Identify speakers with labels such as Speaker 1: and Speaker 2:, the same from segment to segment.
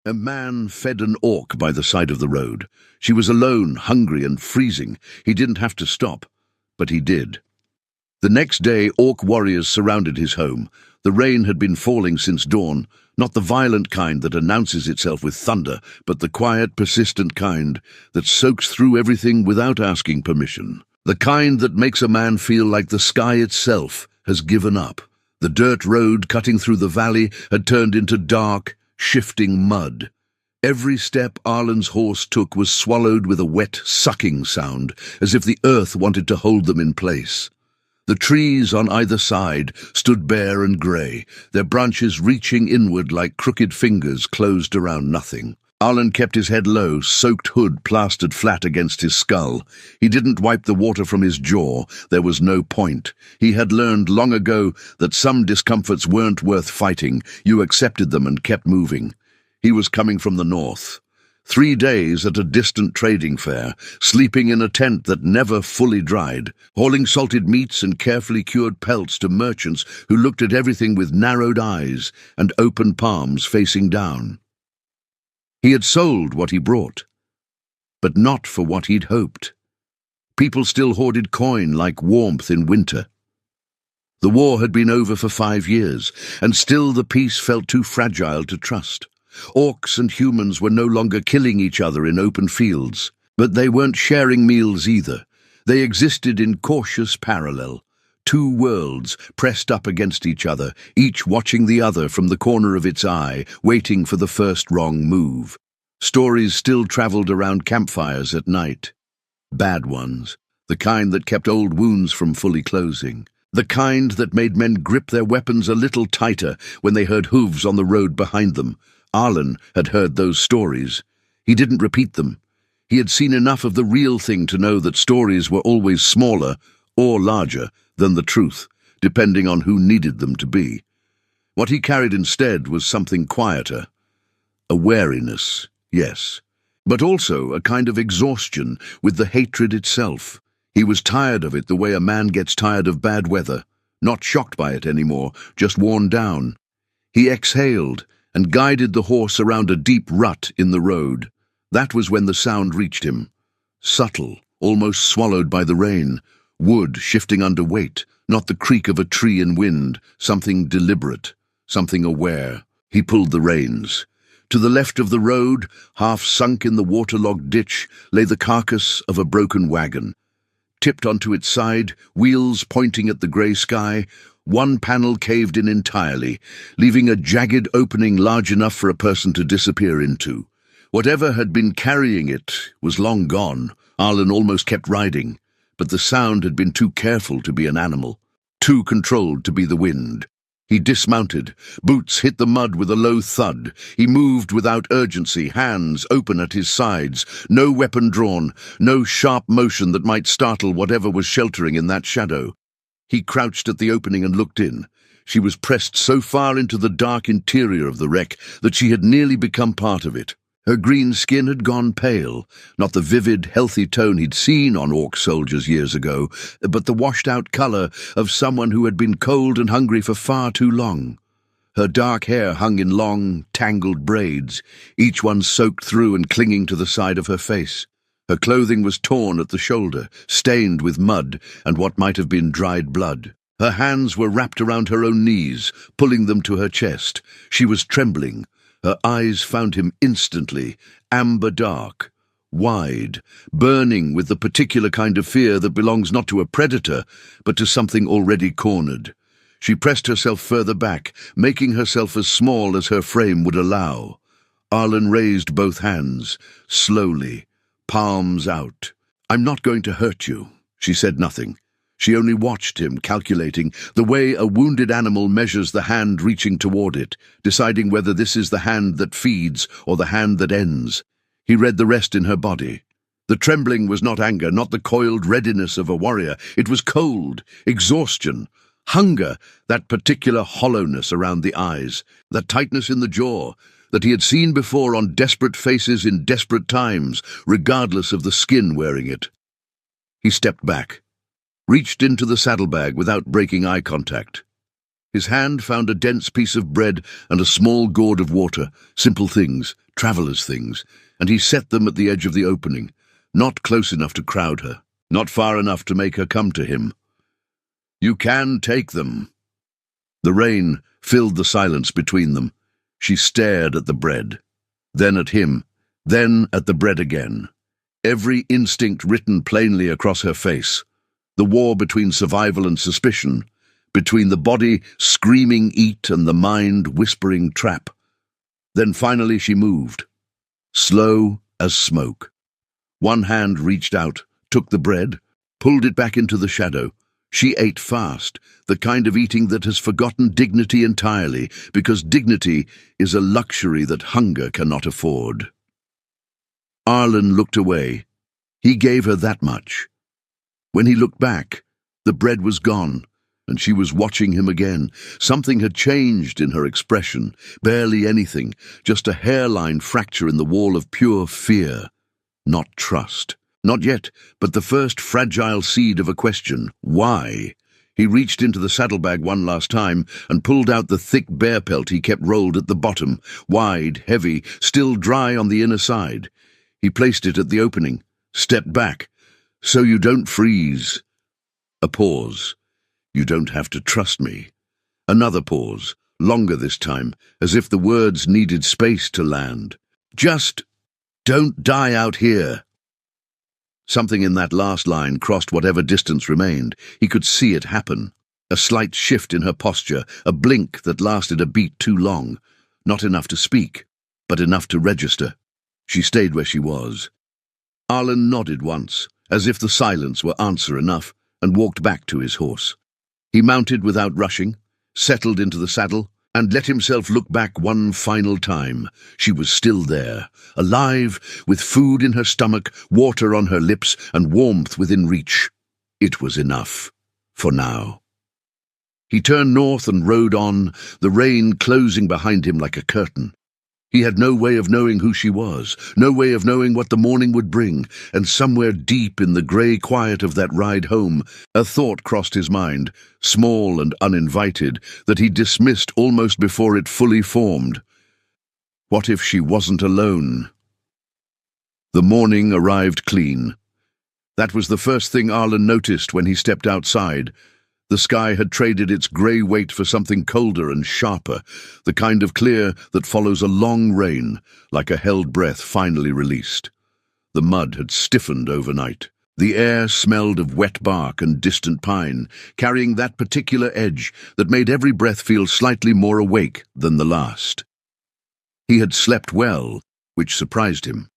Speaker 1: A man fed an orc by the side of the road. She was alone, hungry and freezing. He didn't have to stop, but he did. The next day, orc warriors surrounded his home. The rain had been falling since dawn, not the violent kind that announces itself with thunder, but the quiet, persistent kind that soaks through everything without asking permission. The kind that makes a man feel like the sky itself has given up. The dirt road cutting through the valley had turned into dark, shifting mud. Every step Arlen's horse took was swallowed with a wet, sucking sound, as if the earth wanted to hold them in place. The trees on either side stood bare and grey, their branches reaching inward like crooked fingers closed around nothing. Arlen kept his head low, soaked hood plastered flat against his skull. He didn't wipe the water from his jaw. There was no point. He had learned long ago that some discomforts weren't worth fighting. You accepted them and kept moving. He was coming from the north. 3 days at a distant trading fair, sleeping in a tent that never fully dried, hauling salted meats and carefully cured pelts to merchants who looked at everything with narrowed eyes and open palms facing down. He had sold what he brought, but not for what he'd hoped. People still hoarded coin like warmth in winter. The war had been over for 5 years, and still the peace felt too fragile to trust. Orcs and humans were no longer killing each other in open fields, but they weren't sharing meals either. They existed in cautious parallel. 2 worlds pressed up against each other, each watching the other from the corner of its eye, waiting for the first wrong move. Stories still traveled around campfires at night. Bad ones, the kind that kept old wounds from fully closing. The kind that made men grip their weapons a little tighter when they heard hooves on the road behind them. Arlen had heard those stories. He didn't repeat them. He had seen enough of the real thing to know that stories were always smaller or larger than the truth, depending on who needed them to be. What he carried instead was something quieter. A wariness, yes, but also a kind of exhaustion with the hatred itself. He was tired of it the way a man gets tired of bad weather, not shocked by it anymore, just worn down. He exhaled and guided the horse around a deep rut in the road. That was when the sound reached him. Subtle, almost swallowed by the rain. Wood shifting under weight, not the creak of a tree in wind, something deliberate, something aware. He pulled the reins. To the left of the road, half sunk in the waterlogged ditch, lay the carcass of a broken wagon. Tipped onto its side, wheels pointing at the grey sky, one panel caved in entirely, leaving a jagged opening large enough for a person to disappear into. Whatever had been carrying it was long gone. Arlen almost kept riding, but the sound had been too careful to be an animal, too controlled to be the wind. He dismounted. Boots hit the mud with a low thud. He moved without urgency, hands open at his sides, no weapon drawn, no sharp motion that might startle whatever was sheltering in that shadow. He crouched at the opening and looked in. She was pressed so far into the dark interior of the wreck that she had nearly become part of it. Her green skin had gone pale, not the vivid, healthy tone he'd seen on orc soldiers years ago, but the washed-out colour of someone who had been cold and hungry for far too long. Her dark hair hung in long, tangled braids, each one soaked through and clinging to the side of her face. Her clothing was torn at the shoulder, stained with mud and what might have been dried blood. Her hands were wrapped around her own knees, pulling them to her chest. She was trembling. Her eyes found him instantly, amber dark, wide, burning with the particular kind of fear that belongs not to a predator, but to something already cornered. She pressed herself further back, making herself as small as her frame would allow. Arlen raised both hands, slowly, palms out. "I'm not going to hurt you." She said nothing. She only watched him, calculating, the way a wounded animal measures the hand reaching toward it, deciding whether this is the hand that feeds or the hand that ends. He read the rest in her body. The trembling was not anger, not the coiled readiness of a warrior. It was cold, exhaustion, hunger, that particular hollowness around the eyes, that tightness in the jaw, that he had seen before on desperate faces in desperate times, regardless of the skin wearing it. He stepped back, reached into the saddlebag without breaking eye contact. His hand found a dense piece of bread and a small gourd of water, simple things, traveller's things, and he set them at the edge of the opening, not close enough to crowd her, not far enough to make her come to him. "You can take them." The rain filled the silence between them. She stared at the bread, then at him, then at the bread again. Every instinct written plainly across her face. The war between survival and suspicion, between the body screaming eat and the mind whispering trap. Then finally she moved, slow as smoke. One hand reached out, took the bread, pulled it back into the shadow. She ate fast, the kind of eating that has forgotten dignity entirely, because dignity is a luxury that hunger cannot afford. Arlen looked away. He gave her that much. When he looked back, the bread was gone, and she was watching him again. Something had changed in her expression, barely anything, just a hairline fracture in the wall of pure fear, not trust. Not yet, but the first fragile seed of a question. Why? He reached into the saddlebag one last time and pulled out the thick bear pelt he kept rolled at the bottom, wide, heavy, still dry on the inner side. He placed it at the opening, stepped back. "So you don't freeze." A pause. "You don't have to trust me." Another pause, longer this time, as if the words needed space to land. "Just don't die out here." Something in that last line crossed whatever distance remained. He could see it happen. A slight shift in her posture, a blink that lasted a beat too long. Not enough to speak, but enough to register. She stayed where she was. Arlen nodded once, as if the silence were answer enough, and walked back to his horse. He mounted without rushing, settled into the saddle, and let himself look back one final time. She was still there, alive, with food in her stomach, water on her lips, and warmth within reach. It was enough, for now. He turned north and rode on, the rain closing behind him like a curtain. He had no way of knowing who she was, no way of knowing what the morning would bring, and somewhere deep in the grey quiet of that ride home, a thought crossed his mind, small and uninvited, that he dismissed almost before it fully formed. What if she wasn't alone? The morning arrived clean. That was the first thing Arlen noticed when he stepped outside. The sky had traded its grey weight for something colder and sharper, the kind of clear that follows a long rain, like a held breath finally released. The mud had stiffened overnight. The air smelled of wet bark and distant pine, carrying that particular edge that made every breath feel slightly more awake than the last. He had slept well, which surprised him.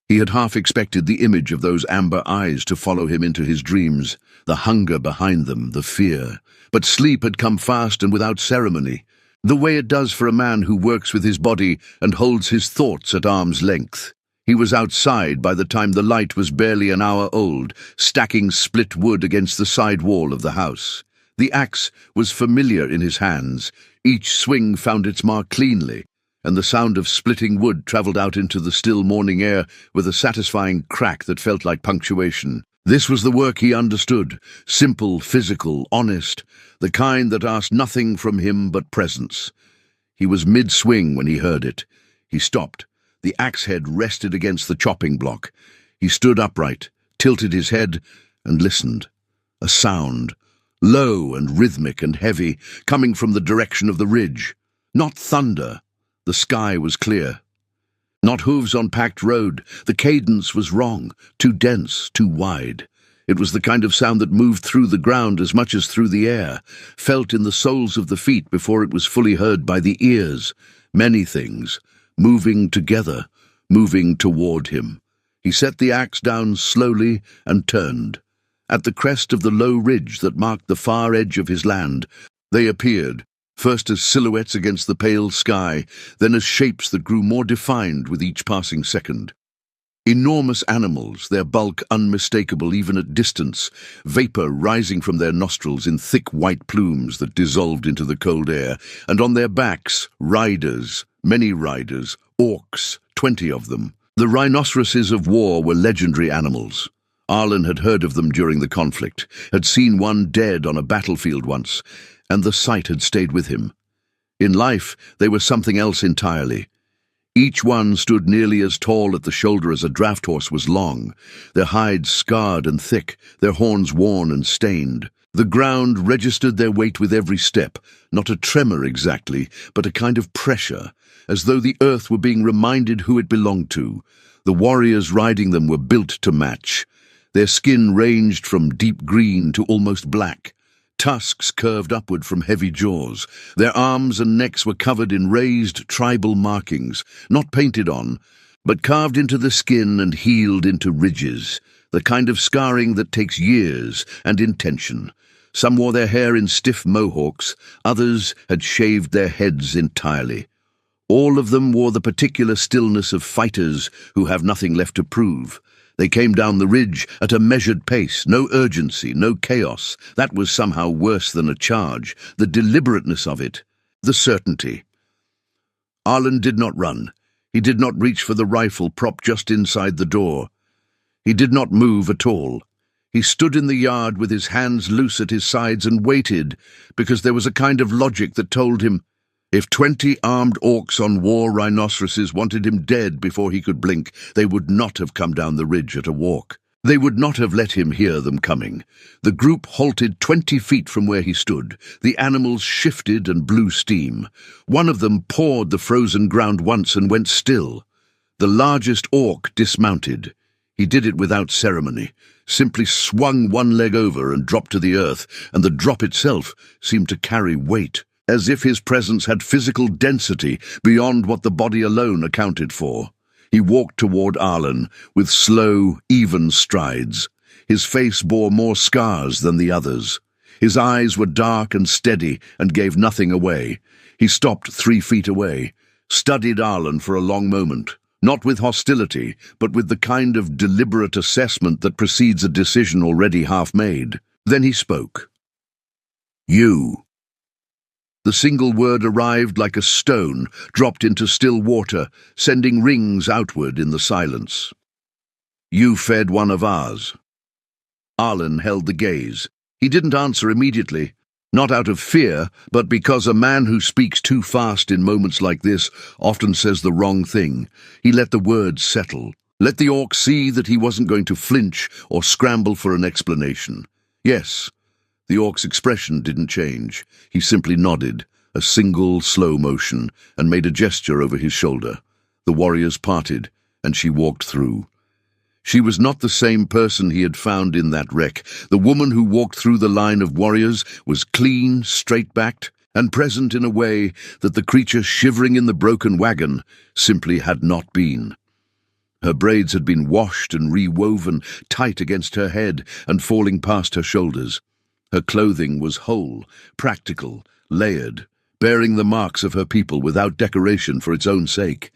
Speaker 1: He had half expected the image of those amber eyes to follow him into his dreams, the hunger behind them, the fear. But sleep had come fast and without ceremony, the way it does for a man who works with his body and holds his thoughts at arm's length. He was outside by the time the light was barely an hour old, stacking split wood against the side wall of the house. The axe was familiar in his hands. Each swing found its mark cleanly, and the sound of splitting wood travelled out into the still morning air with a satisfying crack that felt like punctuation. This was the work he understood, simple, physical, honest, the kind that asked nothing from him but presence. He was mid-swing when he heard it. He stopped. The axe head rested against the chopping block. He stood upright, tilted his head, and listened. A sound, low and rhythmic and heavy, coming from the direction of the ridge. Not thunder. The sky was clear. Not hooves on packed road. The cadence was wrong, too dense, too wide. It was the kind of sound that moved through the ground as much as through the air, felt in the soles of the feet before it was fully heard by the ears. Many things, moving together, moving toward him. He set the axe down slowly and turned. At the crest of the low ridge that marked the far edge of his land, they appeared, first as silhouettes against the pale sky, then as shapes that grew more defined with each passing second. Enormous animals, their bulk unmistakable even at distance, vapor rising from their nostrils in thick white plumes that dissolved into the cold air, and on their backs, riders, many riders, orcs, 20 of them. The rhinoceroses of war were legendary animals. Arlen had heard of them during the conflict, had seen one dead on a battlefield once, and the sight had stayed with him. In life, they were something else entirely. Each one stood nearly as tall at the shoulder as a draft horse was long, their hides scarred and thick, their horns worn and stained. The ground registered their weight with every step, not a tremor exactly, but a kind of pressure, as though the earth were being reminded who it belonged to. The warriors riding them were built to match. Their skin ranged from deep green to almost black. Tusks curved upward from heavy jaws. Their arms and necks were covered in raised tribal markings, not painted on, but carved into the skin and healed into ridges, the kind of scarring that takes years and intention. Some wore their hair in stiff mohawks, others had shaved their heads entirely. All of them wore the particular stillness of fighters who have nothing left to prove. They came down the ridge at a measured pace, no urgency, no chaos. That was somehow worse than a charge, the deliberateness of it, the certainty. Arlen did not run. He did not reach for the rifle propped just inside the door. He did not move at all. He stood in the yard with his hands loose at his sides and waited, because there was a kind of logic that told him, if 20 armed orcs on war rhinoceroses wanted him dead before he could blink, they would not have come down the ridge at a walk. They would not have let him hear them coming. The group halted 20 feet from where he stood. The animals shifted and blew steam. One of them pawed the frozen ground once and went still. The largest orc dismounted. He did it without ceremony, simply swung one leg over and dropped to the earth, and the drop itself seemed to carry weight, as if his presence had physical density beyond what the body alone accounted for. He walked toward Arlen with slow, even strides. His face bore more scars than the others. His eyes were dark and steady and gave nothing away. He stopped 3 feet away, studied Arlen for a long moment, not with hostility, but with the kind of deliberate assessment that precedes a decision already half made. Then he spoke. "You." The single word arrived like a stone dropped into still water, sending rings outward in the silence. "You fed one of ours." Arlen held the gaze. He didn't answer immediately, not out of fear, but because a man who speaks too fast in moments like this often says the wrong thing. He let the words settle, let the orc see that he wasn't going to flinch or scramble for an explanation. Yes. The orc's expression didn't change. He simply nodded, a single slow motion, and made a gesture over his shoulder. The warriors parted, and she walked through. She was not the same person he had found in that wreck. The woman who walked through the line of warriors was clean, straight-backed, and present in a way that the creature shivering in the broken wagon simply had not been. Her braids had been washed and rewoven tight against her head and falling past her shoulders. Her clothing was whole, practical, layered, bearing the marks of her people without decoration for its own sake.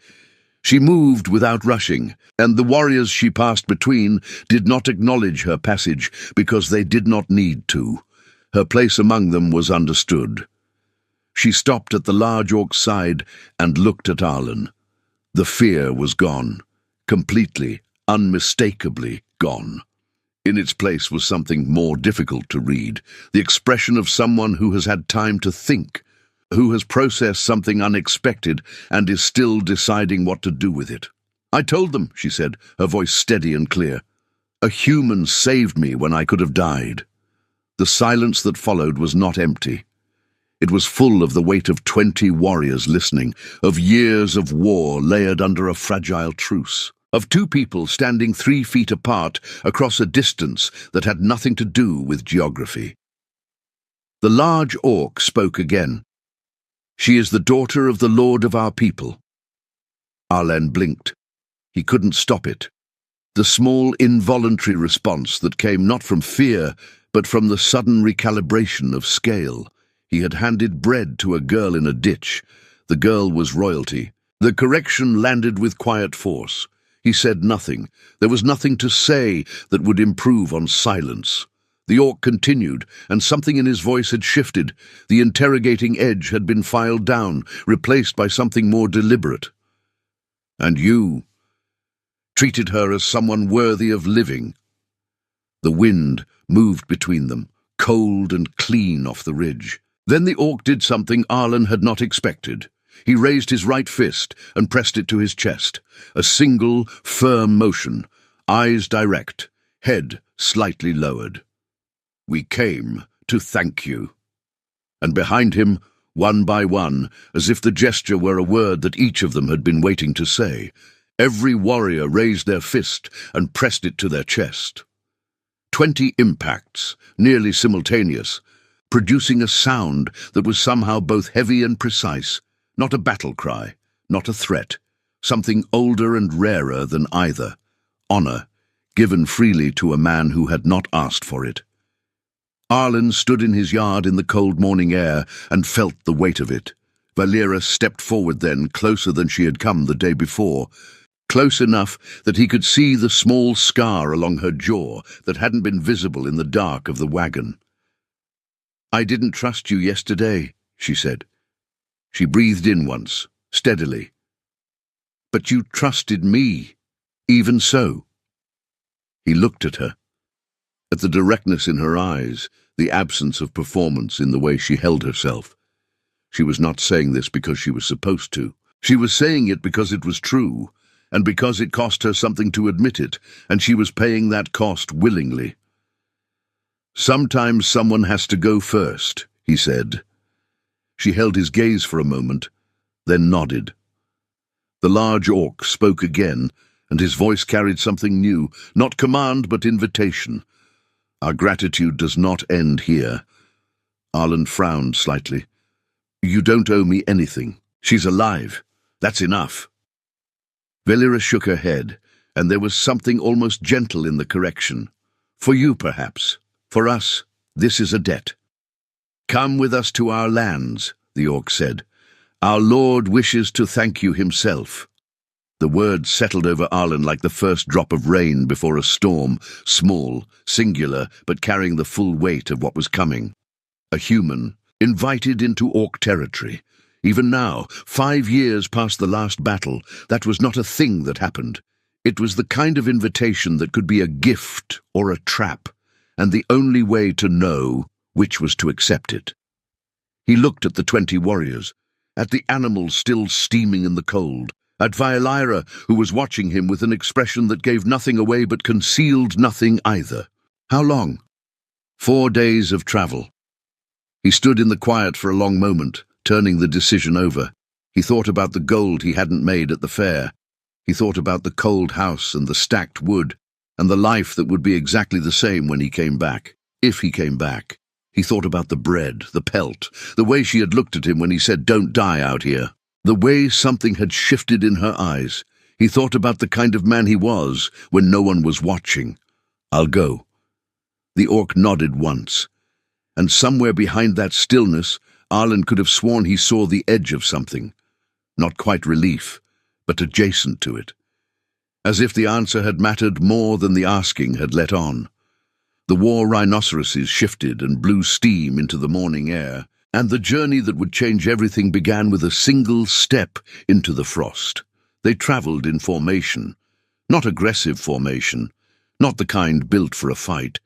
Speaker 1: She moved without rushing, and the warriors she passed between did not acknowledge her passage because they did not need to. Her place among them was understood. She stopped at the large orc's side and looked at Arlen. The fear was gone, completely, unmistakably gone. In its place was something more difficult to read, the expression of someone who has had time to think, who has processed something unexpected and is still deciding what to do with it. "I told them," she said, her voice steady and clear. "A human saved me when I could have died." The silence that followed was not empty. It was full of the weight of 20 warriors listening, of years of war layered under a fragile truce, of 2 people standing 3 feet apart across a distance that had nothing to do with geography. The large orc spoke again. "She is the daughter of the Lord of our people." Arlen blinked. He couldn't stop it. The small, involuntary response that came not from fear, but from the sudden recalibration of scale. He had handed bread to a girl in a ditch. The girl was royalty. The correction landed with quiet force. He said nothing. There was nothing to say that would improve on silence. The orc continued, and something in his voice had shifted. The interrogating edge had been filed down, replaced by something more deliberate. "And you treated her as someone worthy of living." The wind moved between them, cold and clean off the ridge. Then the orc did something Arlen had not expected. He raised his right fist and pressed it to his chest. A single, firm motion, eyes direct, head slightly lowered. "We came to thank you." And behind him, one by one, as if the gesture were a word that each of them had been waiting to say, every warrior raised their fist and pressed it to their chest. 20 impacts, nearly simultaneous, producing a sound that was somehow both heavy and precise, not a battle cry, not a threat, something older and rarer than either, honor, given freely to a man who had not asked for it. Arlen stood in his yard in the cold morning air and felt the weight of it. Valera stepped forward then, closer than she had come the day before, close enough that he could see the small scar along her jaw that hadn't been visible in the dark of the wagon. "I didn't trust you yesterday," she said. She breathed in once, steadily. "But you trusted me, even so." He looked at her. At the directness in her eyes, the absence of performance in the way she held herself. She was not saying this because she was supposed to. She was saying it because it was true, and because it cost her something to admit it, and she was paying that cost willingly. "Sometimes someone has to go first," he said. She held his gaze for a moment, then nodded. The large orc spoke again, and his voice carried something new, not command but invitation. "Our gratitude does not end here." Arlen frowned slightly. "You don't owe me anything. She's alive. That's enough." Valera shook her head, and there was something almost gentle in the correction. "For you, perhaps. For us, this is a debt." "Come with us to our lands," the orc said. "Our Lord wishes to thank you himself." The words settled over Arlen like the first drop of rain before a storm, small, singular, but carrying the full weight of what was coming. A human, invited into orc territory. Even now, 5 years past the last battle, that was not a thing that happened. It was the kind of invitation that could be a gift or a trap, and the only way to know which was to accept it. He looked at the 20 warriors, at the animals still steaming in the cold, at Valera, who was watching him with an expression that gave nothing away but concealed nothing either. How long? 4 days of travel. He stood in the quiet for a long moment, turning the decision over. He thought about the gold he hadn't made at the fair. He thought about the cold house and the stacked wood, and the life that would be exactly the same when he came back, if he came back. He thought about the bread, the pelt, the way she had looked at him when he said, "Don't die out here." The way something had shifted in her eyes. He thought about the kind of man he was when no one was watching. "I'll go." The orc nodded once, and somewhere behind that stillness, Arlen could have sworn he saw the edge of something. Not quite relief, but adjacent to it. As if the answer had mattered more than the asking had let on. The war rhinoceroses shifted and blew steam into the morning air, and the journey that would change everything began with a single step into the frost. They traveled in formation. Not aggressive formation, not the kind built for a fight,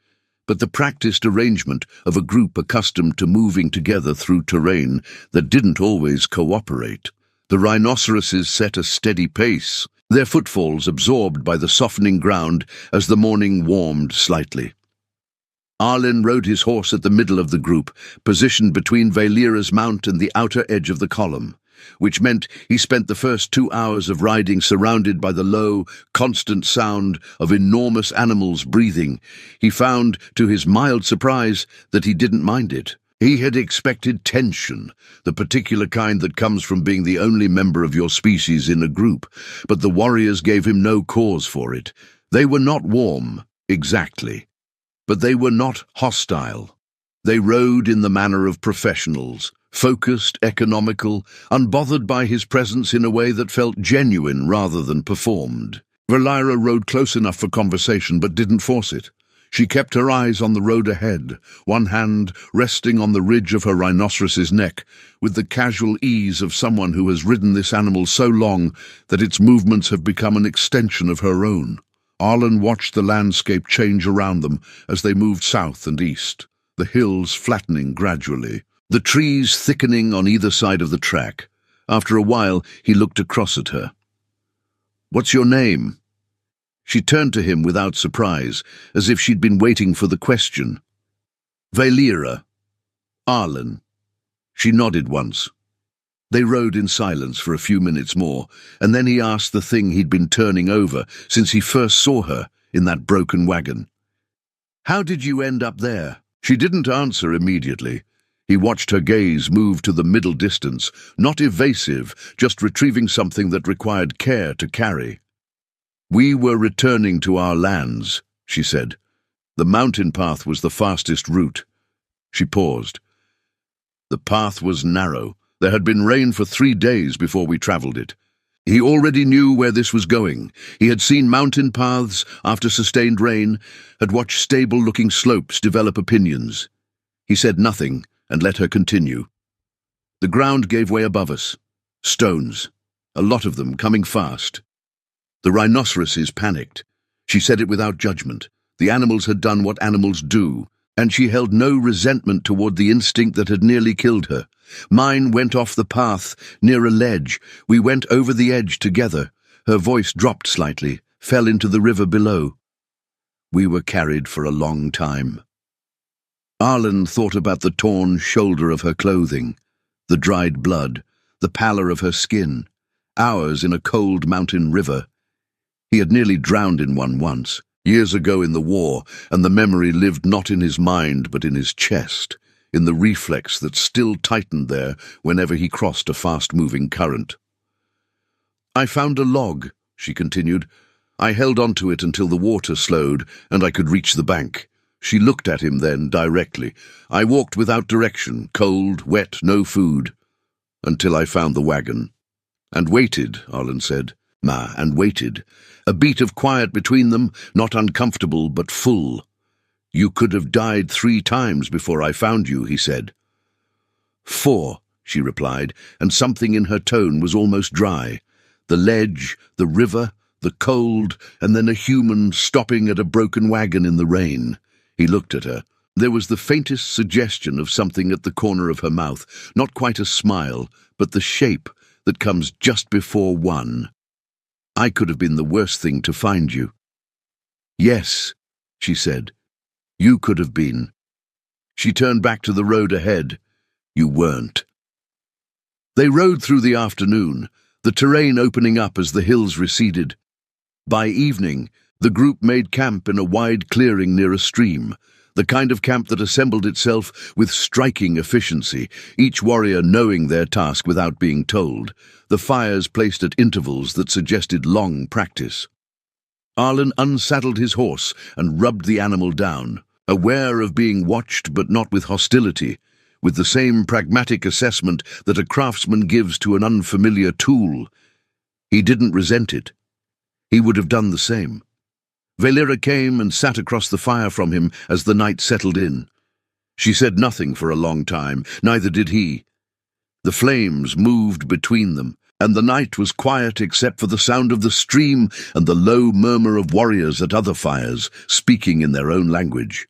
Speaker 1: but the practiced arrangement of a group accustomed to moving together through terrain that didn't always cooperate. The rhinoceroses set a steady pace, their footfalls absorbed by the softening ground as the morning warmed slightly. Arlen rode his horse at the middle of the group, positioned between Valera's mount and the outer edge of the column, which meant he spent the first 2 hours of riding surrounded by the low, constant sound of enormous animals breathing. He found, to his mild surprise, that he didn't mind it. He had expected tension, the particular kind that comes from being the only member of your species in a group, but the warriors gave him no cause for it. They were not warm, exactly. But they were not hostile. They rode in the manner of professionals, focused, economical, unbothered by his presence in a way that felt genuine rather than performed. Valera rode close enough for conversation but didn't force it. She kept her eyes on the road ahead, one hand resting on the ridge of her rhinoceros's neck, with the casual ease of someone who has ridden this animal so long that its movements have become an extension of her own. Arlen watched the landscape change around them as they moved south and east, the hills flattening gradually, the trees thickening on either side of the track. After a while, he looked across at her. "What's your name?" She turned to him without surprise, as if she'd been waiting for the question. "Valera. Arlen." She nodded once. They rode in silence for a few minutes more, and then he asked the thing he'd been turning over since he first saw her in that broken wagon. "How did you end up there?" She didn't answer immediately. He watched her gaze move to the middle distance, not evasive, just retrieving something that required care to carry. "We were returning to our lands," she said. "The mountain path was the fastest route." She paused. The path was narrow. There had been rain for 3 days before we traveled it. He already knew where this was going. He had seen mountain paths after sustained rain, had watched stable-looking slopes develop opinions. He said nothing and let her continue. The ground gave way above us. Stones, a lot of them coming fast. The rhinoceroses panicked. She said it without judgment. The animals had done what animals do, and she held no resentment toward the instinct that had nearly killed her. Mine went off the path, near a ledge. We went over the edge together. Her voice dropped slightly, fell into the river below. We were carried for a long time. Arlen thought about the torn shoulder of her clothing, the dried blood, the pallor of her skin, hours in a cold mountain river. He had nearly drowned in one once, years ago in the war, and the memory lived not in his mind but in his chest, in the reflex that still tightened there whenever he crossed a fast-moving current. "I found a log," she continued. "I held onto it until the water slowed and I could reach the bank." She looked at him then directly. "I walked without direction, cold, wet, no food, until I found the wagon." "And waited," Arlen said. And waited. A beat of quiet between them, not uncomfortable but full. "You could have died 3 times before I found you," he said. 4, she replied, and something in her tone was almost dry. The ledge, the river, the cold, and then a human stopping at a broken wagon in the rain. He looked at her. There was the faintest suggestion of something at the corner of her mouth, not quite a smile, but the shape that comes just before one. "I could have been the worst thing to find you." "Yes," she said. "You could have been." She turned back to the road ahead. "You weren't." They rode through the afternoon, the terrain opening up as the hills receded. By evening, the group made camp in a wide clearing near a stream, the kind of camp that assembled itself with striking efficiency, each warrior knowing their task without being told, the fires placed at intervals that suggested long practice. Arlen unsaddled his horse and rubbed the animal down, aware of being watched but not with hostility, with the same pragmatic assessment that a craftsman gives to an unfamiliar tool. He didn't resent it. He would have done the same. Valera came and sat across the fire from him as the night settled in. She said nothing for a long time, neither did he. The flames moved between them, and the night was quiet except for the sound of the stream and the low murmur of warriors at other fires, speaking in their own language.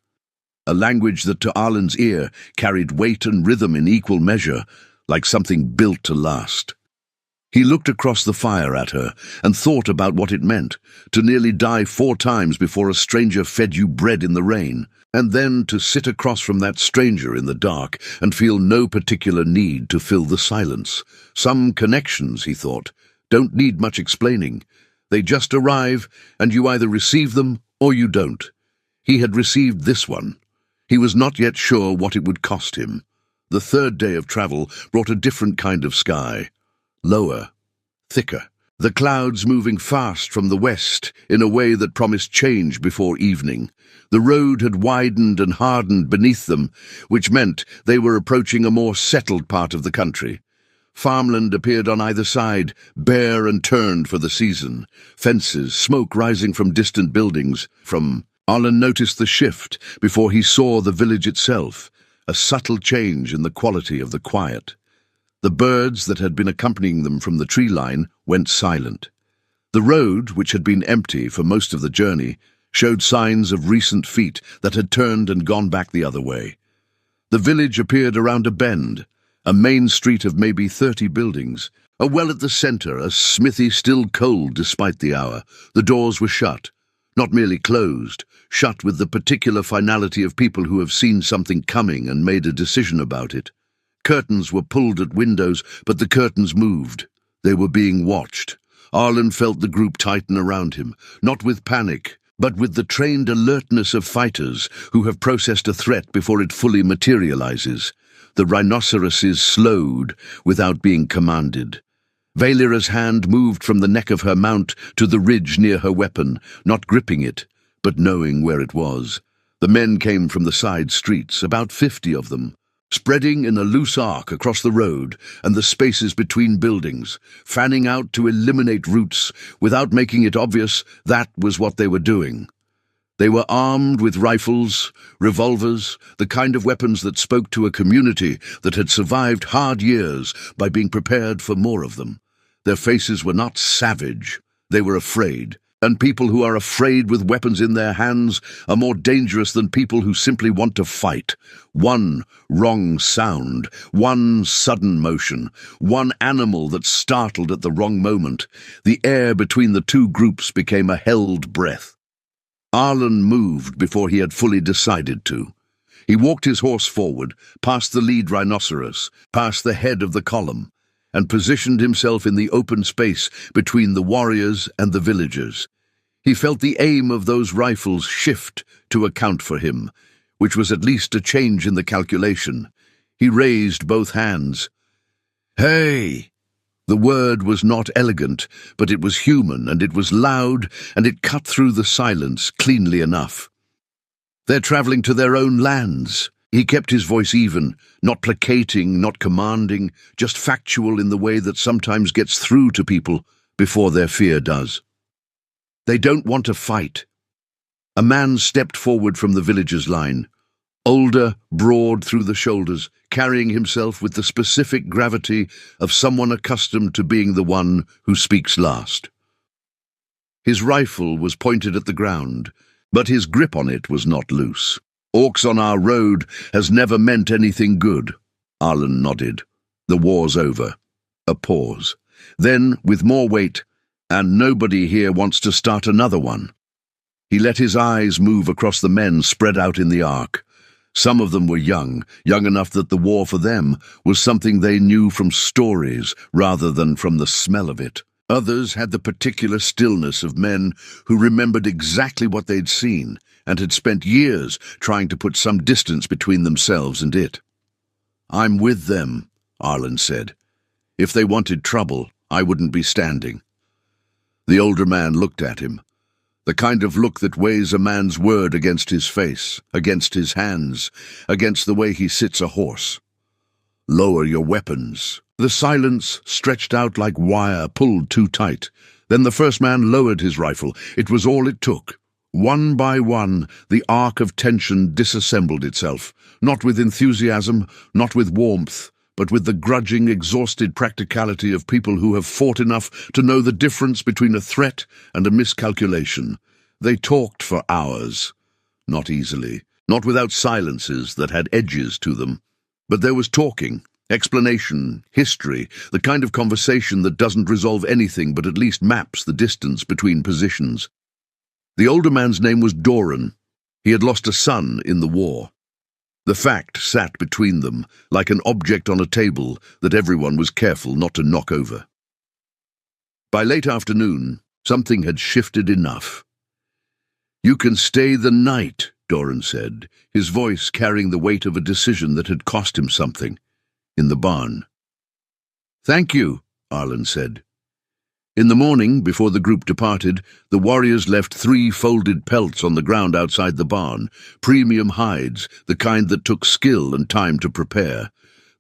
Speaker 1: A language that to Arlen's ear carried weight and rhythm in equal measure, like something built to last. He looked across the fire at her and thought about what it meant, to nearly die 4 times before a stranger fed you bread in the rain, and then to sit across from that stranger in the dark and feel no particular need to fill the silence. Some connections, he thought, don't need much explaining. They just arrive, and you either receive them or you don't. He had received this one. He was not yet sure what it would cost him. The 3rd day of travel brought a different kind of sky. Lower, thicker, the clouds moving fast from the west in a way that promised change before evening. The road had widened and hardened beneath them, which meant they were approaching a more settled part of the country. Farmland appeared on either side, bare and turned for the season. Fences, smoke rising from distant buildings. Arlen noticed the shift before he saw the village itself, a subtle change in the quality of the quiet. The birds that had been accompanying them from the tree line went silent. The road, which had been empty for most of the journey, showed signs of recent feet that had turned and gone back the other way. The village appeared around a bend, a main street of maybe 30 buildings, a well at the centre, a smithy still cold despite the hour. The doors were shut, not merely closed, shut with the particular finality of people who have seen something coming and made a decision about it. Curtains were pulled at windows, but the curtains moved. They were being watched. Arlen felt the group tighten around him, not with panic, but with the trained alertness of fighters who have processed a threat before it fully materializes. The rhinoceroses slowed without being commanded. Valera's hand moved from the neck of her mount to the ridge near her weapon, not gripping it, but knowing where it was. The men came from the side streets, about 50 of them, spreading in a loose arc across the road and the spaces between buildings, fanning out to eliminate routes without making it obvious that was what they were doing. They were armed with rifles, revolvers, the kind of weapons that spoke to a community that had survived hard years by being prepared for more of them. Their faces were not savage, they were afraid. And people who are afraid with weapons in their hands are more dangerous than people who simply want to fight. One wrong sound, one sudden motion, one animal that startled at the wrong moment. The air between the two groups became a held breath. Arlen moved before he had fully decided to. He walked his horse forward, past the lead rhinoceros, past the head of the column, and positioned himself in the open space between the warriors and the villagers. He felt the aim of those rifles shift to account for him, which was at least a change in the calculation. He raised both hands. "Hey!" The word was not elegant, but it was human, and it was loud, and it cut through the silence cleanly enough. "They're traveling to their own lands." He kept his voice even, not placating, not commanding, just factual in the way that sometimes gets through to people before their fear does. "They don't want to fight." A man stepped forward from the villagers' line, older, broad through the shoulders, carrying himself with the specific gravity of someone accustomed to being the one who speaks last. His rifle was pointed at the ground, but his grip on it was not loose. "Orcs on our road has never meant anything good." Arlen nodded. "The war's over." A pause. Then, with more weight, "And nobody here wants to start another one." He let his eyes move across the men spread out in the arc. Some of them were young enough that the war for them was something they knew from stories rather than from the smell of it. Others had the particular stillness of men who remembered exactly what they'd seen and had spent years trying to put some distance between themselves and it. "I'm with them," Arlen said. "If they wanted trouble, I wouldn't be standing." The older man looked at him. The kind of look that weighs a man's word against his face, against his hands, against the way he sits a horse. "Lower your weapons." The silence stretched out like wire pulled too tight. Then the first man lowered his rifle. It was all it took. One by one, the arc of tension disassembled itself, not with enthusiasm, not with warmth, but with the grudging, exhausted practicality of people who have fought enough to know the difference between a threat and a miscalculation. They talked for hours. Not easily, not without silences that had edges to them. But there was talking, explanation, history, the kind of conversation that doesn't resolve anything but at least maps the distance between positions. The older man's name was Doran. He had lost a son in the war. The fact sat between them, like an object on a table that everyone was careful not to knock over. By late afternoon, something had shifted enough. "You can stay the night," Doran said, his voice carrying the weight of a decision that had cost him something, in the barn. "Thank you," Arlen said. In the morning, before the group departed, the warriors left 3 folded pelts on the ground outside the barn, premium hides, the kind that took skill and time to prepare.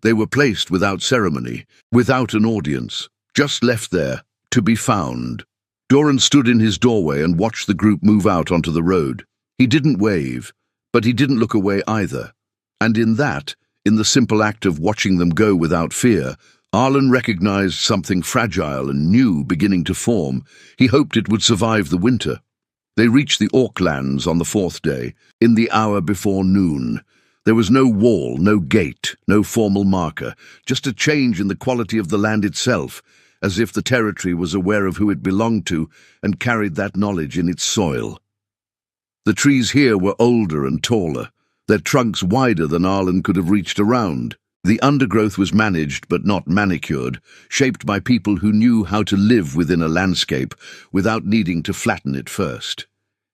Speaker 1: They were placed without ceremony, without an audience, just left there, to be found. Doran stood in his doorway and watched the group move out onto the road. He didn't wave, but he didn't look away either. And in the simple act of watching them go without fear, Arlen recognized something fragile and new beginning to form. He hoped it would survive the winter. They reached the Orklands on the fourth day, in the hour before noon. There was no wall, no gate, no formal marker, just a change in the quality of the land itself, as if the territory was aware of who it belonged to and carried that knowledge in its soil. The trees here were older and taller, their trunks wider than Arlen could have reached around. The undergrowth was managed but not manicured, shaped by people who knew how to live within a landscape without needing to flatten it first.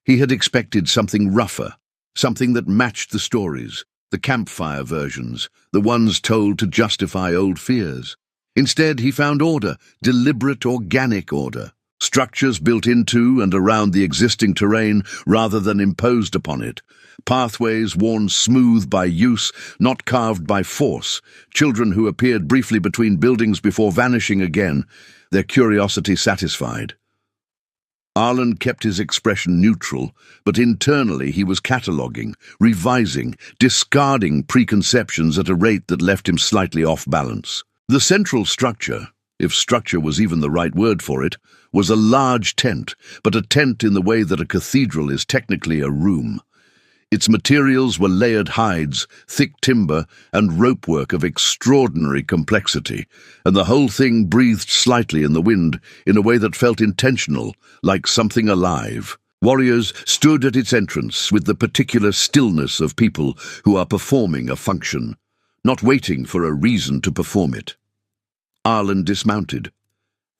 Speaker 1: He had expected something rougher, something that matched the stories, the campfire versions, the ones told to justify old fears. Instead, he found order, deliberate, organic order. Structures built into and around the existing terrain rather than imposed upon it. Pathways worn smooth by use, not carved by force. Children who appeared briefly between buildings before vanishing again, their curiosity satisfied. Arlen kept his expression neutral, but internally he was cataloguing, revising, discarding preconceptions at a rate that left him slightly off balance. The central structure, if structure was even the right word for it, was a large tent, but a tent in the way that a cathedral is technically a room. Its materials were layered hides, thick timber, and ropework of extraordinary complexity, and the whole thing breathed slightly in the wind in a way that felt intentional, like something alive. Warriors stood at its entrance with the particular stillness of people who are performing a function, not waiting for a reason to perform it. Arlen dismounted.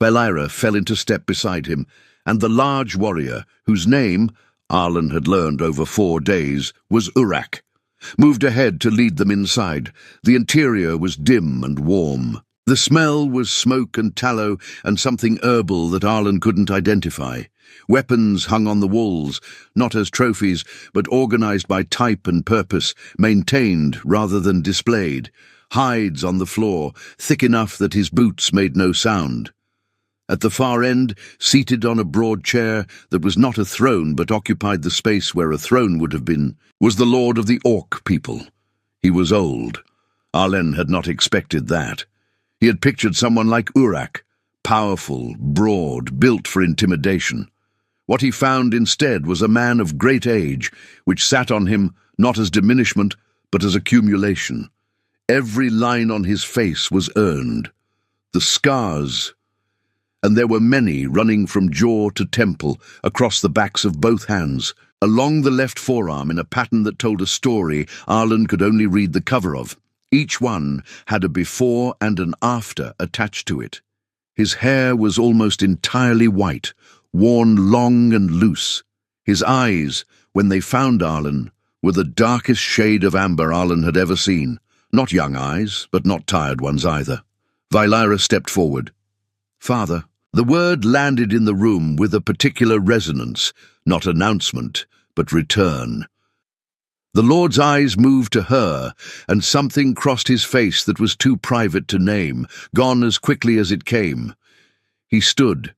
Speaker 1: Valira fell into step beside him, and the large warrior, whose name, Arlen had learned over 4 days, was Urak, moved ahead to lead them inside. The interior was dim and warm. The smell was smoke and tallow and something herbal that Arlen couldn't identify. Weapons hung on the walls, not as trophies, but organized by type and purpose, maintained rather than displayed. Hides on the floor, thick enough that his boots made no sound. At the far end, seated on a broad chair that was not a throne but occupied the space where a throne would have been, was the lord of the Orc people. He was old. Arlen had not expected that. He had pictured someone like Urak, powerful, broad, built for intimidation. What he found instead was a man of great age, which sat on him not as diminishment but as accumulation. Every line on his face was earned. The scars, and there were many running from jaw to temple across the backs of both hands, along the left forearm in a pattern that told a story Arlen could only read the cover of. Each one had a before and an after attached to it. His hair was almost entirely white, worn long and loose. His eyes, when they found Arlen, were the darkest shade of amber Arlen had ever seen. Not young eyes, but not tired ones either. Valira stepped forward. "Father." The word landed in the room with a particular resonance, not announcement, but return. The Lord's eyes moved to her, and something crossed his face that was too private to name, gone as quickly as it came. He stood.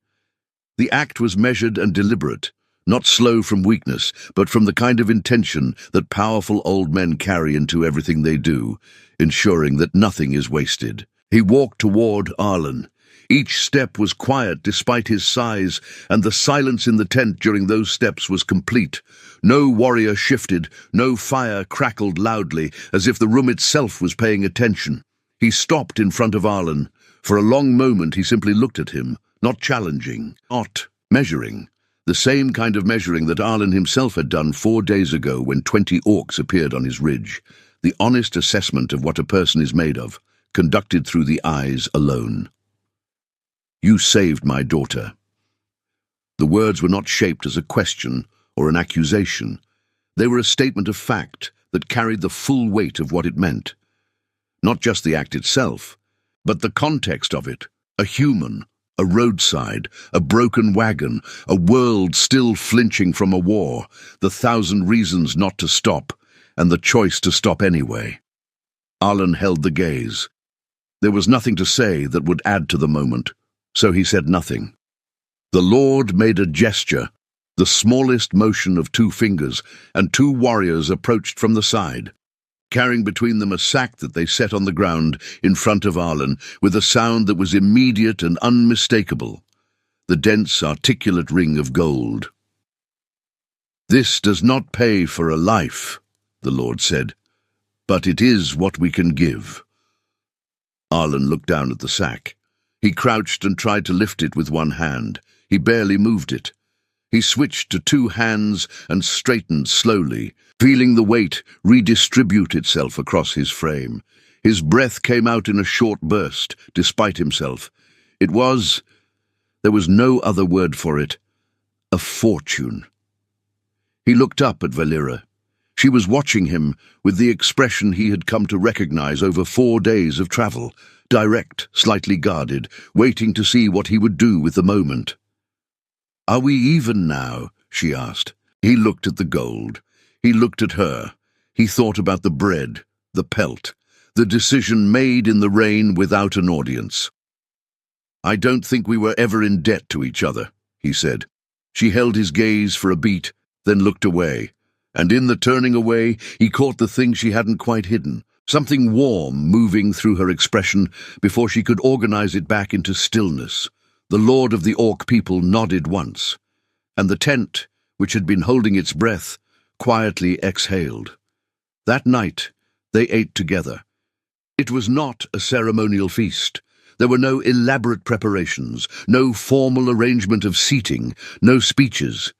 Speaker 1: The act was measured and deliberate, not slow from weakness, but from the kind of intention that powerful old men carry into everything they do, ensuring that nothing is wasted. He walked toward Arlen. Each step was quiet despite his size, and the silence in the tent during those steps was complete. No warrior shifted, no fire crackled loudly, as if the room itself was paying attention. He stopped in front of Arlen. For a long moment he simply looked at him, not challenging, not measuring. The same kind of measuring that Arlen himself had done 4 days ago when 20 orcs appeared on his ridge. The honest assessment of what a person is made of, conducted through the eyes alone. "You saved my daughter." The words were not shaped as a question or an accusation. They were a statement of fact that carried the full weight of what it meant. Not just the act itself, but the context of it. A human, a roadside, a broken wagon, a world still flinching from a war, the 1,000 reasons not to stop, and the choice to stop anyway. Arlen held the gaze. There was nothing to say that would add to the moment, so he said nothing. The Lord made a gesture, the smallest motion of 2 fingers, and 2 warriors approached from the side. carrying between them a sack that they set on the ground in front of Arlen with a sound that was immediate and unmistakable, the dense, articulate ring of gold. "This does not pay for a life," the Lord said, "but it is what we can give." Arlen looked down at the sack. He crouched and tried to lift it with one hand. He barely moved it. He switched to two hands and straightened slowly, feeling the weight redistribute itself across his frame. His breath came out in a short burst, despite himself. There was no other word for it, a fortune. He looked up at Valera. She was watching him with the expression he had come to recognize over 4 days of travel, direct, slightly guarded, waiting to see what he would do with the moment. "Are we even now?" she asked. He looked at the gold. He looked at her. He thought about the bread, the pelt, the decision made in the rain without an audience. "I don't think we were ever in debt to each other," he said. She held his gaze for a beat, then looked away. And in the turning away, he caught the thing she hadn't quite hidden, something warm moving through her expression before she could organize it back into stillness. The Lord of the Orc people nodded once, and the tent, which had been holding its breath, quietly exhaled. That night, they ate together. It was not a ceremonial feast. There were no elaborate preparations, no formal arrangement of seating, no speeches.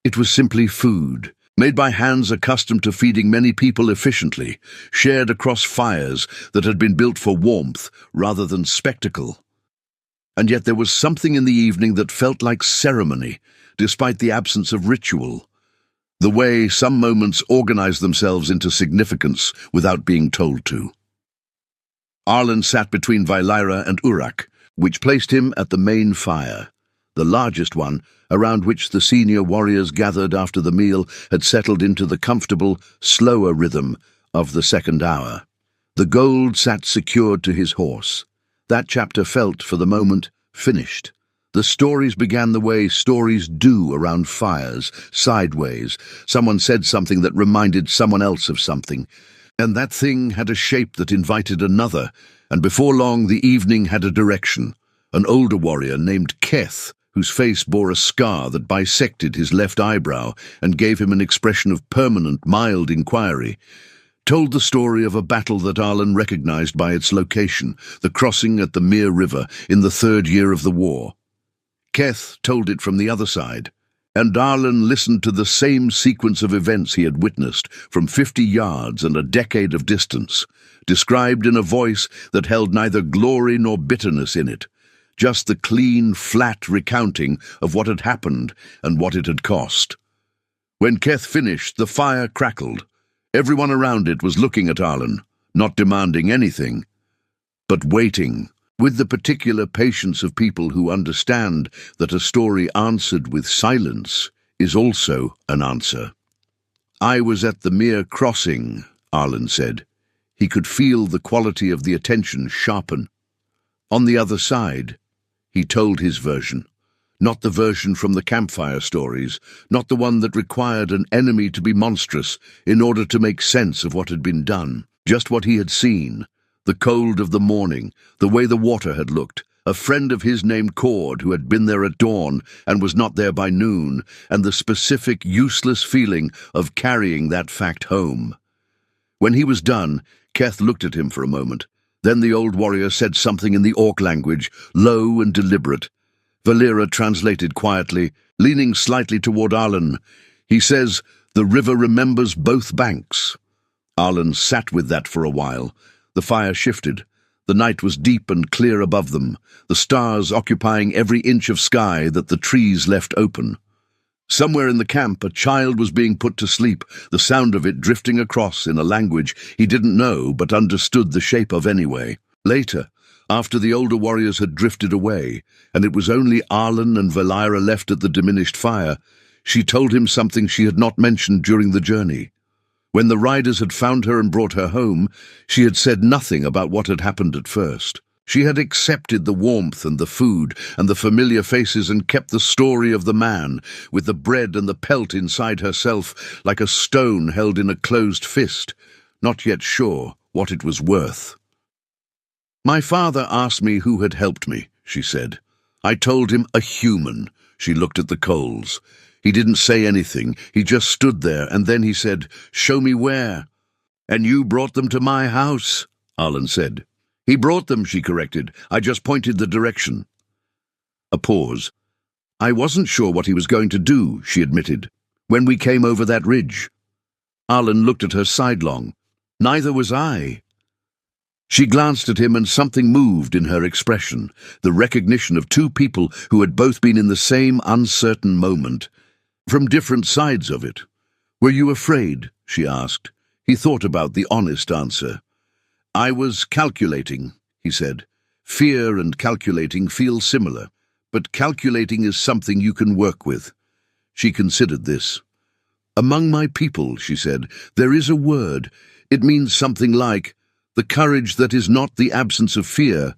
Speaker 1: It was simply food, made by hands accustomed to feeding many people efficiently, shared across fires that had been built for warmth rather than spectacle. And yet there was something in the evening that felt like ceremony, despite the absence of ritual. The way some moments organized themselves into significance without being told to. Arlen sat between Valera and Urak, which placed him at the main fire. The largest one, around which the senior warriors gathered after the meal, had settled into the comfortable, slower rhythm of the second hour. The gold sat secured to his horse. That chapter felt, for the moment, finished. The stories began the way stories do around fires, sideways. Someone said something that reminded someone else of something, and that thing had a shape that invited another, and before long the evening had a direction. An older warrior named Keth, whose face bore a scar that bisected his left eyebrow and gave him an expression of permanent, mild inquiry, told the story of a battle that Arlen recognized by its location, the crossing at the Mere River in the 3rd year of the war. Keth told it from the other side, and Arlen listened to the same sequence of events he had witnessed from 50 yards and a decade of distance, described in a voice that held neither glory nor bitterness in it, just the clean, flat recounting of what had happened and what it had cost. When Keth finished, the fire crackled. Everyone around it was looking at Arlen, not demanding anything, but waiting, with the particular patience of people who understand that a story answered with silence is also an answer. "I was at the mere crossing," Arlen said. He could feel the quality of the attention sharpen. "On the other side," he told his version. Not the version from the campfire stories, not the one that required an enemy to be monstrous in order to make sense of what had been done, just what he had seen, the cold of the morning, the way the water had looked, a friend of his named Cord who had been there at dawn and was not there by noon, and the specific, useless feeling of carrying that fact home. When he was done, Keth looked at him for a moment. Then the old warrior said something in the Orc language, low and deliberate. Valera translated quietly, leaning slightly toward Arlen. He says, "The river remembers both banks." Arlen sat with that for a while. The fire shifted. The night was deep and clear above them, the stars occupying every inch of sky that the trees left open. Somewhere in the camp, a child was being put to sleep, the sound of it drifting across in a language he didn't know but understood the shape of anyway. Later, after the older warriors had drifted away, and it was only Arlen and Valera left at the diminished fire, she told him something she had not mentioned during the journey. When the riders had found her and brought her home, she had said nothing about what had happened at first. She had accepted the warmth and the food and the familiar faces and kept the story of the man, with the bread and the pelt inside herself, like a stone held in a closed fist, not yet sure what it was worth. "My father asked me who had helped me," she said. "I told him a human." She looked at the coals. "He didn't say anything. He just stood there, and then he said, 'Show me where.' 'And you brought them to my house,' Arlen said. "He brought them," she corrected. "I just pointed the direction." A pause. "I wasn't sure what he was going to do," she admitted, "when we came over that ridge." Arlen looked at her sidelong. "Neither was I." She glanced at him and something moved in her expression, the recognition of two people who had both been in the same uncertain moment, from different sides of it. "Were you afraid?" she asked. He thought about the honest answer. "I was calculating," he said. "Fear and calculating feel similar, but calculating is something you can work with." She considered this. "Among my people," she said, "there is a word. It means something like the courage that is not the absence of fear,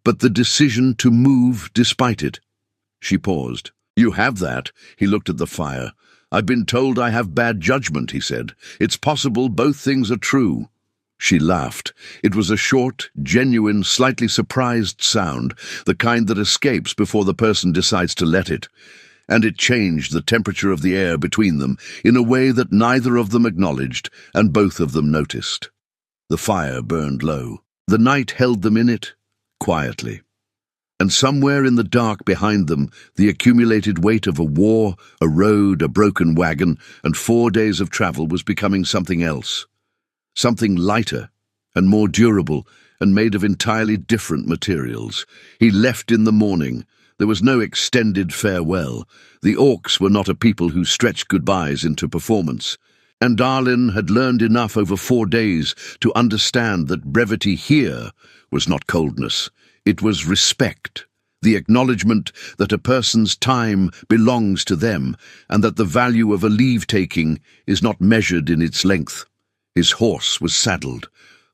Speaker 1: but the decision to move despite it." She paused. "You have that." He looked at the fire. "I've been told I have bad judgment," he said. "It's possible both things are true." She laughed. It was a short, genuine, slightly surprised sound, the kind that escapes before the person decides to let it. And it changed the temperature of the air between them in a way that neither of them acknowledged, and both of them noticed. The fire burned low. The night held them in it, quietly. And somewhere in the dark behind them, the accumulated weight of a war, a road, a broken wagon, and 4 days of travel was becoming something else. Something lighter and more durable and made of entirely different materials. He left in the morning. There was no extended farewell. The orcs were not a people who stretched goodbyes into performance. And Arlen had learned enough over 4 days to understand that brevity here was not coldness. It was respect, the acknowledgement that a person's time belongs to them and that the value of a leave-taking is not measured in its length. His horse was saddled.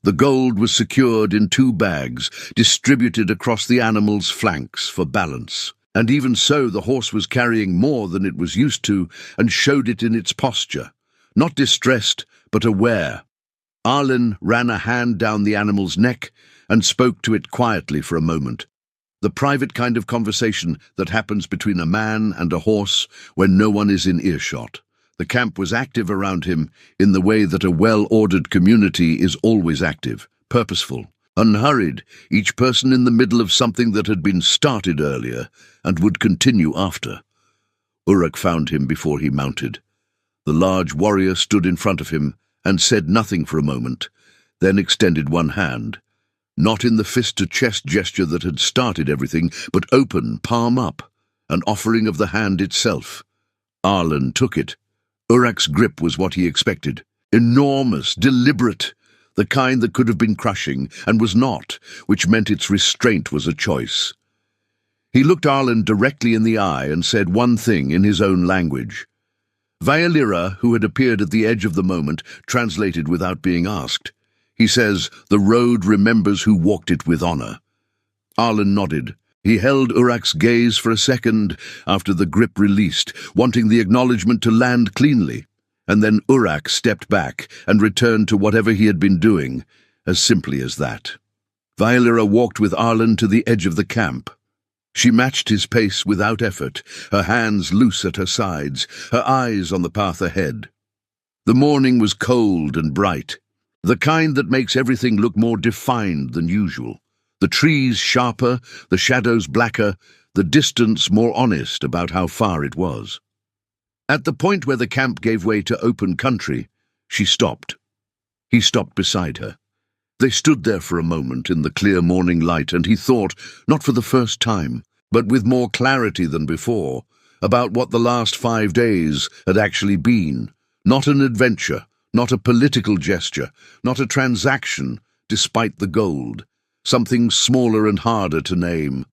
Speaker 1: The gold was secured in 2 bags, distributed across the animal's flanks for balance. And even so, the horse was carrying more than it was used to and showed it in its posture. Not distressed, but aware. Arlen ran a hand down the animal's neck and spoke to it quietly for a moment. The private kind of conversation that happens between a man and a horse when no one is in earshot. The camp was active around him in the way that a well-ordered community is always active, purposeful, unhurried, each person in the middle of something that had been started earlier and would continue after. Uruk found him before he mounted. The large warrior stood in front of him and said nothing for a moment, then extended one hand, not in the fist-to-chest gesture that had started everything, but open, palm up, an offering of the hand itself. Arlen took it. Uruk's grip was what he expected. Enormous, deliberate, the kind that could have been crushing and was not, which meant its restraint was a choice. He looked Arlen directly in the eye and said one thing in his own language. Vaelira, who had appeared at the edge of the moment, translated without being asked. He says, "The road remembers who walked it with honor." Arlen nodded. He held Uruk's gaze for a second after the grip released, wanting the acknowledgement to land cleanly. And then Uruk stepped back and returned to whatever he had been doing, as simply as that. Vaelira walked with Arlen to the edge of the camp. She matched his pace without effort, her hands loose at her sides, her eyes on the path ahead. The morning was cold and bright, the kind that makes everything look more defined than usual. The trees sharper, the shadows blacker, the distance more honest about how far it was. At the point where the camp gave way to open country, she stopped. He stopped beside her. They stood there for a moment in the clear morning light, and he thought, not for the first time, but with more clarity than before, about what the last 5 days had actually been. Not an adventure, not a political gesture, not a transaction, despite the gold. Something smaller and harder to name.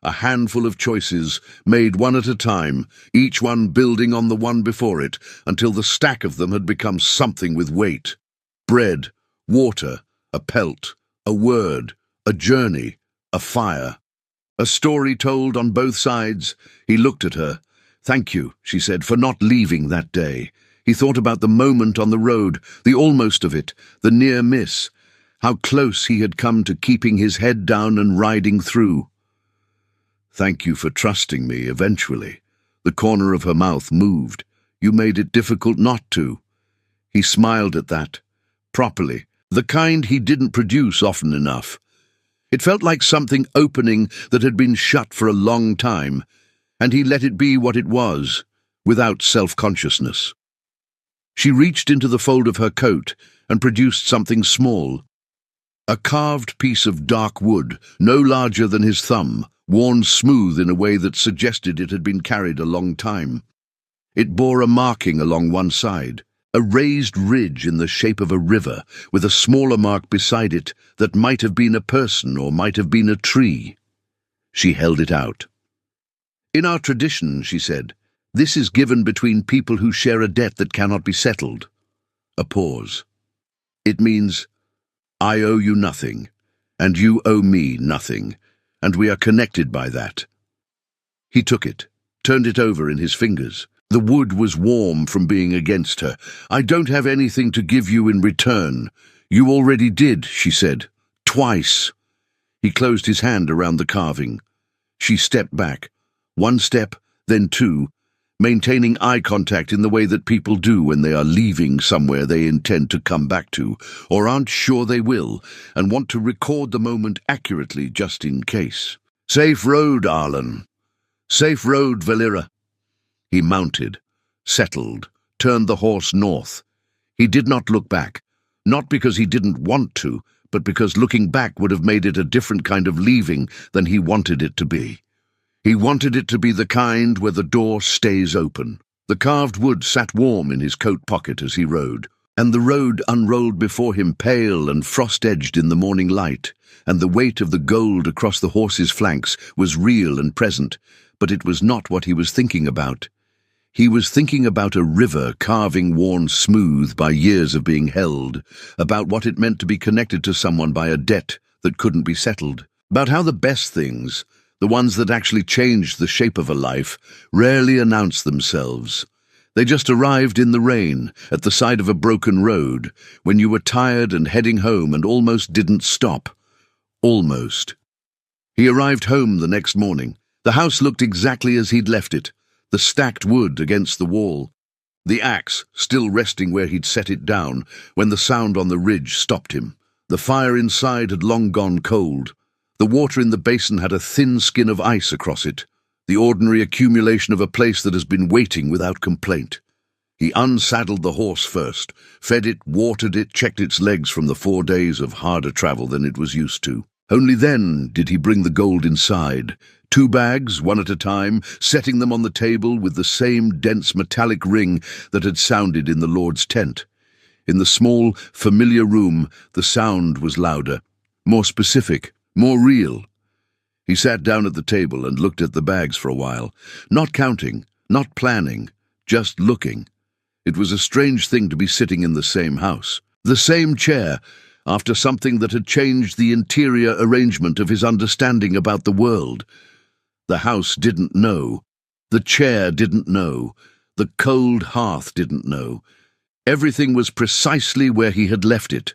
Speaker 1: A handful of choices, made one at a time, each one building on the one before it, until the stack of them had become something with weight. Bread, water, a pelt, a word, a journey, a fire. A story told on both sides. He looked at her. "Thank you," she said, "for not leaving that day." He thought about the moment on the road, the almost of it, the near miss, how close he had come to keeping his head down and riding through. "Thank you for trusting me, eventually." The corner of her mouth moved. "You made it difficult not to." He smiled at that, properly, the kind he didn't produce often enough. It felt like something opening that had been shut for a long time, and he let it be what it was, without self-consciousness. She reached into the fold of her coat and produced something small. A carved piece of dark wood, no larger than his thumb, worn smooth in a way that suggested it had been carried a long time. It bore a marking along one side, a raised ridge in the shape of a river, with a smaller mark beside it that might have been a person or might have been a tree. She held it out. "In our tradition," she said, "this is given between people who share a debt that cannot be settled." A pause. "It means, I owe you nothing, and you owe me nothing, and we are connected by that." He took it, turned it over in his fingers. The wood was warm from being against her. "I don't have anything to give you in return. You already did," she said. "Twice." He closed his hand around the carving. She stepped back. One step, then two, maintaining eye contact in the way that people do when they are leaving somewhere they intend to come back to, or aren't sure they will, and want to record the moment accurately just in case. "Safe road, Arlen. Safe road, Valera." He mounted, settled, turned the horse north. He did not look back, not because he didn't want to, but because looking back would have made it a different kind of leaving than he wanted it to be. He wanted it to be the kind where the door stays open. The carved wood sat warm in his coat pocket as he rode, and the road unrolled before him pale and frost-edged in the morning light, and the weight of the gold across the horse's flanks was real and present, but it was not what he was thinking about. He was thinking about a river carving worn smooth by years of being held, about what it meant to be connected to someone by a debt that couldn't be settled, about how the best things, the ones that actually changed the shape of a life, rarely announced themselves. They just arrived in the rain, at the side of a broken road, when you were tired and heading home and almost didn't stop. Almost. He arrived home the next morning. The house looked exactly as he'd left it, the stacked wood against the wall, the axe still resting where he'd set it down when the sound on the ridge stopped him. The fire inside had long gone cold. The water in the basin had a thin skin of ice across it, the ordinary accumulation of a place that has been waiting without complaint. He unsaddled the horse first, fed it, watered it, checked its legs from the 4 days of harder travel than it was used to. Only then did he bring the gold inside, 2 bags, one at a time, setting them on the table with the same dense metallic ring that had sounded in the Lord's tent. In the small, familiar room, the sound was louder, more specific, more real. He sat down at the table and looked at the bags for a while, not counting, not planning, just looking. It was a strange thing to be sitting in the same house, the same chair, after something that had changed the interior arrangement of his understanding about the world. The house didn't know. The chair didn't know. The cold hearth didn't know. Everything was precisely where he had left it,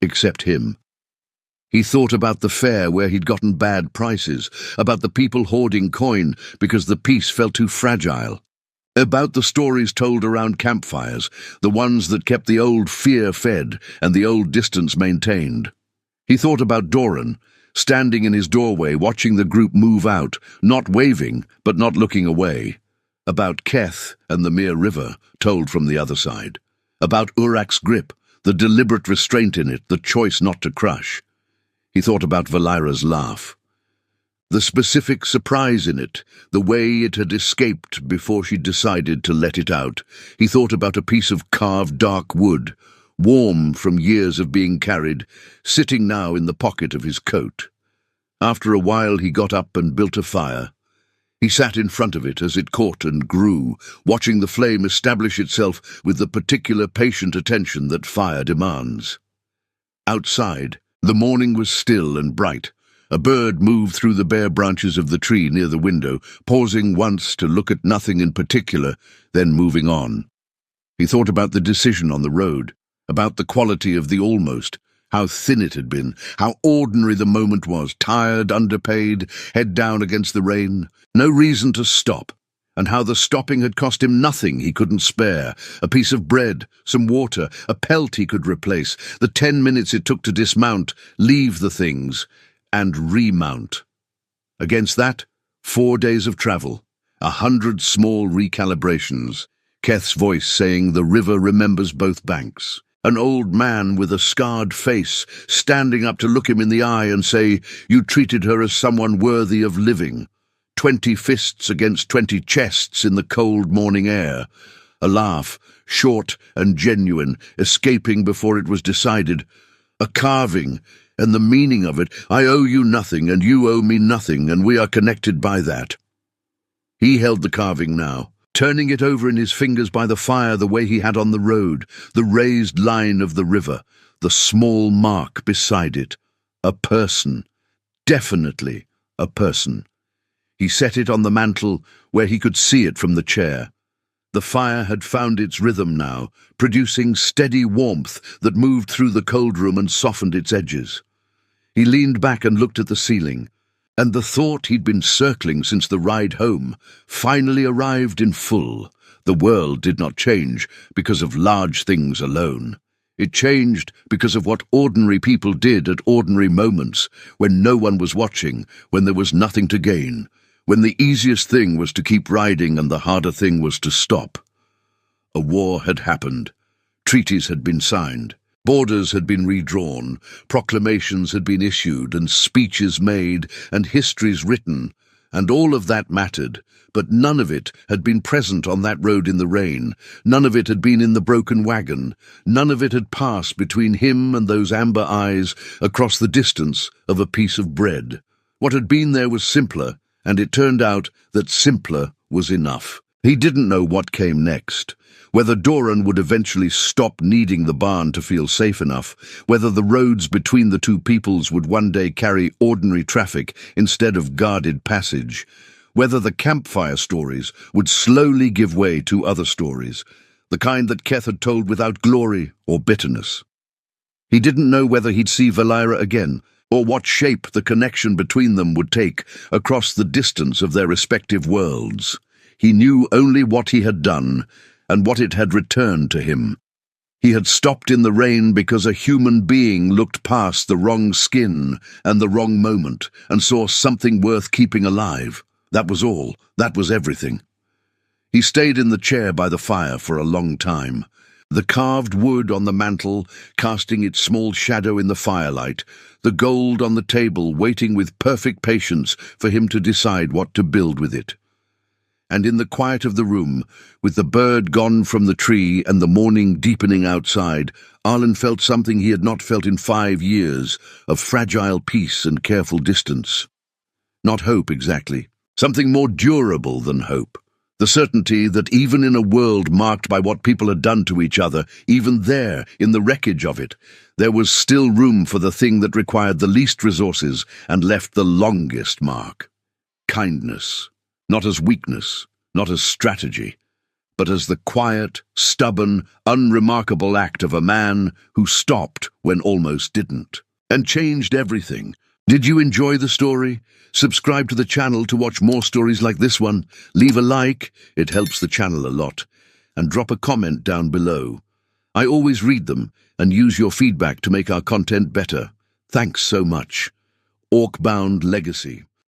Speaker 1: except him. He thought about the fair where he'd gotten bad prices, about the people hoarding coin because the piece felt too fragile, about the stories told around campfires, the ones that kept the old fear fed and the old distance maintained. He thought about Doran, standing in his doorway watching the group move out, not waving but not looking away, about Keth and the Mere River, told from the other side, about Urak's grip, the deliberate restraint in it, the choice not to crush. He thought about Valera's laugh, the specific surprise in it, the way it had escaped before she decided to let it out. He thought about a piece of carved dark wood, warm from years of being carried, sitting now in the pocket of his coat. After a while he got up and built a fire. He sat in front of it as it caught and grew, watching the flame establish itself with the particular patient attention that fire demands. Outside, the morning was still and bright. A bird moved through the bare branches of the tree near the window, pausing once to look at nothing in particular, then moving on. He thought about the decision on the road, about the quality of the almost, how thin it had been, how ordinary the moment was, tired, underpaid, head down against the rain, no reason to stop, and how the stopping had cost him nothing he couldn't spare, a piece of bread, some water, a pelt he could replace, the 10 minutes it took to dismount, leave the things, and remount. Against that, 4 days of travel, 100 small recalibrations, Keth's voice saying the river remembers both banks. An old man with a scarred face standing up to look him in the eye and say, "You treated her as someone worthy of living." 20 fists against 20 chests in the cold morning air. A laugh, short and genuine, escaping before it was decided. A carving, and the meaning of it, "I owe you nothing and you owe me nothing, and we are connected by that." He held the carving now, turning it over in his fingers by the fire the way he had on the road, the raised line of the river, the small mark beside it. A person. Definitely a person. He set it on the mantel where he could see it from the chair. The fire had found its rhythm now, producing steady warmth that moved through the cold room and softened its edges. He leaned back and looked at the ceiling, and the thought he'd been circling since the ride home finally arrived in full. The world did not change because of large things alone. It changed because of what ordinary people did at ordinary moments, when no one was watching, when there was nothing to gain, when the easiest thing was to keep riding and the harder thing was to stop. A war had happened. Treaties had been signed. Borders had been redrawn, proclamations had been issued, and speeches made, and histories written, and all of that mattered, but none of it had been present on that road in the rain, none of it had been in the broken wagon, none of it had passed between him and those amber eyes across the distance of a piece of bread. What had been there was simpler, and it turned out that simpler was enough. He didn't know what came next. Whether Doran would eventually stop needing the barn to feel safe enough, whether the roads between the two peoples would one day carry ordinary traffic instead of guarded passage, whether the campfire stories would slowly give way to other stories, the kind that Keth had told without glory or bitterness. He didn't know whether he'd see Valira again, or what shape the connection between them would take across the distance of their respective worlds. He knew only what he had done, and what it had returned to him. He had stopped in the rain because a human being looked past the wrong skin and the wrong moment and saw something worth keeping alive. That was all. That was everything. He stayed in the chair by the fire for a long time, the carved wood on the mantel casting its small shadow in the firelight, the gold on the table waiting with perfect patience for him to decide what to build with it. And in the quiet of the room, with the bird gone from the tree and the morning deepening outside, Arlen felt something he had not felt in 5 years, of fragile peace and careful distance. Not hope exactly, something more durable than hope. The certainty that even in a world marked by what people had done to each other, even there, in the wreckage of it, there was still room for the thing that required the least resources and left the longest mark. Kindness. Not as weakness, not as strategy, but as the quiet, stubborn, unremarkable act of a man who stopped when almost didn't, and changed everything. Did you enjoy the story? Subscribe to the channel to watch more stories like this one. Leave a like, it helps the channel a lot, and drop a comment down below. I always read them and use your feedback to make our content better. Thanks so much. Orc-Bound Legacy.